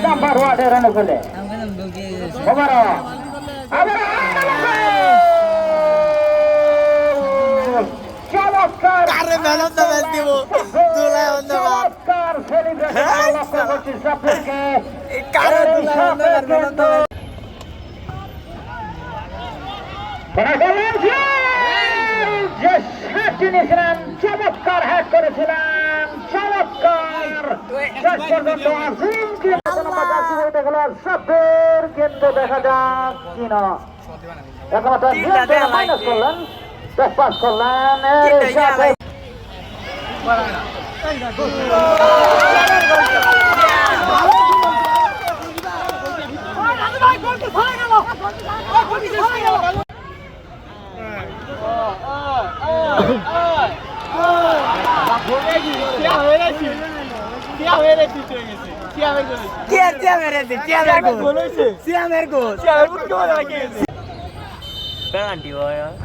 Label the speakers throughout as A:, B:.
A: Number ওয়ার্ডের অনুকূলে চমৎকার চমৎকার সেলিব্রেশন লক্ষ্য করছি সাপেরকে যে শটটি নিয়েছিলেন চমৎকার হ্যাক করেছিলেন চমৎকার শেষ পর্যন্ত আজিমকে সাপের কিন্তু দেখা যাক কিনা এখন আপনার মাইনাস করলেন পাস করলেন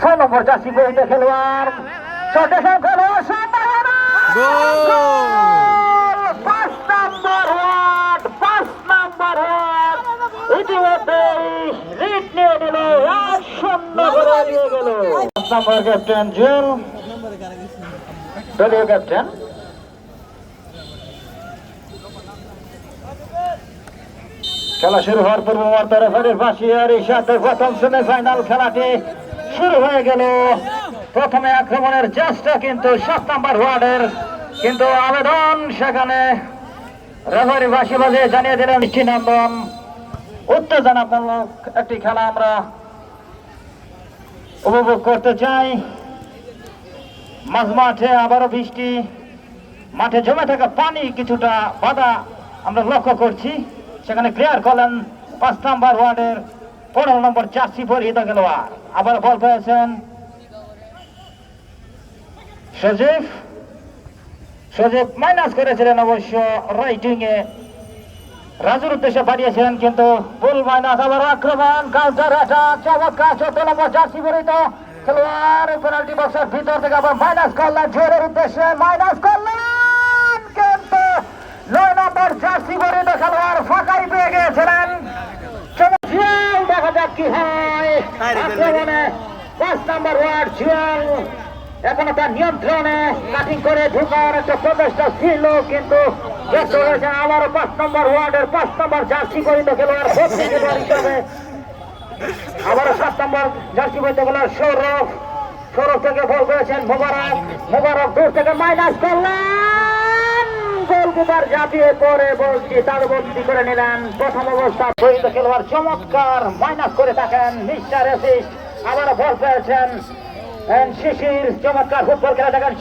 A: ছয় নম্বর জার্সি পরিহিত খেলোয়াড় পাঁচ নাম্বার ওয়ার্ড ইতিমধ্যে লিড নিয়ে নিল 1-0 করে দিয়ে গেল। 5 নম্বর ক্যাপ্টেন জুয়েল দলীয় ক্যাপ্টেন খেলা শুরু হওয়ার পূর্ব মুহূর্তে রেফারির পাশে আর এই সাথে প্রথম সেমিফাইনাল খেলাটি শুরু হয়ে গেল। প্রথমে আক্রমণের চেষ্টা কিন্তু 7 নম্বর ওয়ার্ডের, কিন্তু আবেদন সেখানে রেফারি বাঁশি বাজে জানিয়ে দিলেন দৃষ্টিনন্দন। উত্তেজনামূলক একটি খেলা আমরা উপভোগ করতে চাই। মাঝ মাঠে আবারও বৃষ্টি, মাঠে জমে থাকা পানি কিছুটা বাধা আমরা লক্ষ্য করছি। সেখানে ক্লিয়ার করলেন 5 নম্বর ওয়ার্ডের 15 নম্বর জার্সি পরিহিত খেলোয়াড়। আবার বল পেয়েছেন সজীব মাইনাস করেছিলেন অবশ্য রাইটিং এ, রাজুর উদ্দেশ্যে পাঠিয়েছিলেন কিন্তু ফুল মাইনাস। আবার আক্রমণ কাউন্টার অ্যাটাক চমৎকার 14 নম্বর জার্সি পরিহিত খেলোয়াড় পেনাল্টি বক্সের ভিতর থেকে আবার মাইনাস করলেন জোরের উদ্দেশ্যে মাইনাস করলেন, কিন্তু 9 নম্বর জার্সি পরিহিত খেলোয়াড় ফাঁকাই পেয়ে গিয়েছিলেন। দেখা যাক কি হয় আক্রমণে 5 নম্বর ওয়ার্ড জুয়েল এখনো তার নিয়ন্ত্রণে কাটিং করে ঢোকার একটা প্রচেষ্টা ছিল, কিন্তু ব্যর্থ হয়েছে। আবারও 5 নম্বর ওয়ার্ডের 5 নম্বর জার্সি পরিহিত খেলোয়াড় হিসাবে আবারও 7 নম্বর জার্সি পরিহিত খেলোয়াড় সৌরভ থেকে বল করেছেন মোবারক দূর থেকে মাইনাস করলেন, গোলকিপার ঝাঁপিয়ে পড়ে বলটি তার বন্দি করে নিলেন। প্রথম অবস্থা পরিহিত খেলোয়াড় চমৎকার মাইনাস করে থাকেন মিস্টার অ্যাসিস্ট। আবারও বল পেয়েছেন শিশির, চমৎকার ফুটবল খেলা দেখেন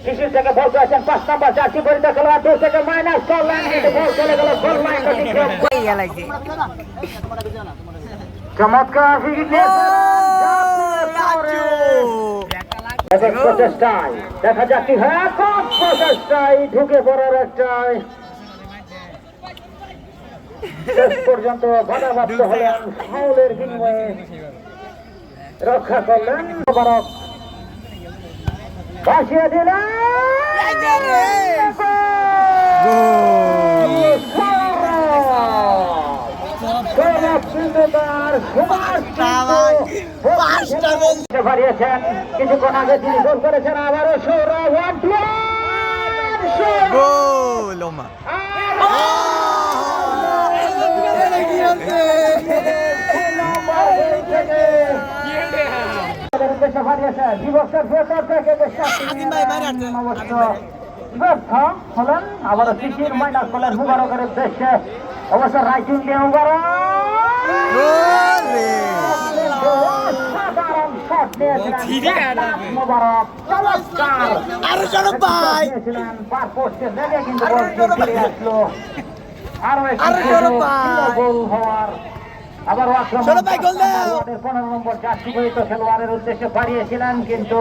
A: শিশির থেকে বল পেয়েছেন 5 নম্বর জার্সি পরিহিত খেলোয়াড় দূর থেকে মাইনাস করলেন, কিন্তু বল চলে গেল গোল লাইন অতিক্রম। চমৎকার প্রচেষ্টায় দেখা যাক কি হয়। প্রচেষ্টায় ঢুকে পড়ার একটাই শেষ পর্যন্ত বাধাপ্রাপ্ত হলেন, ফাউলের বিনিময়ে রক্ষা করলেন। মোবারক ভাসিয়ে দিলেন, কিছুক্ষণ আগে তিনি গোল করেছেন। আবারও সৌরভ দিবসের ভেতর থেকে অবশ্য ব্যর্থ হলেন। আবারও শিশির মাইনাস করলেন মুবারকের উদ্দেশ্যে, অবশ্য রাইটিং দিয়ে মুবারক সাধারণ শট নিয়েছিলেন মুবারক, চমৎকার নিয়েছিলেন পার পোস্টে লেগে, কিন্তু ফিরে আসলো আরো একটি গোল হওয়ার। আবারও আক্রমণ 15 নম্বর জার্সি পরিহিত খেলোয়াড়ের উদ্দেশ্যে বাড়িয়েছিলেন, কিন্তু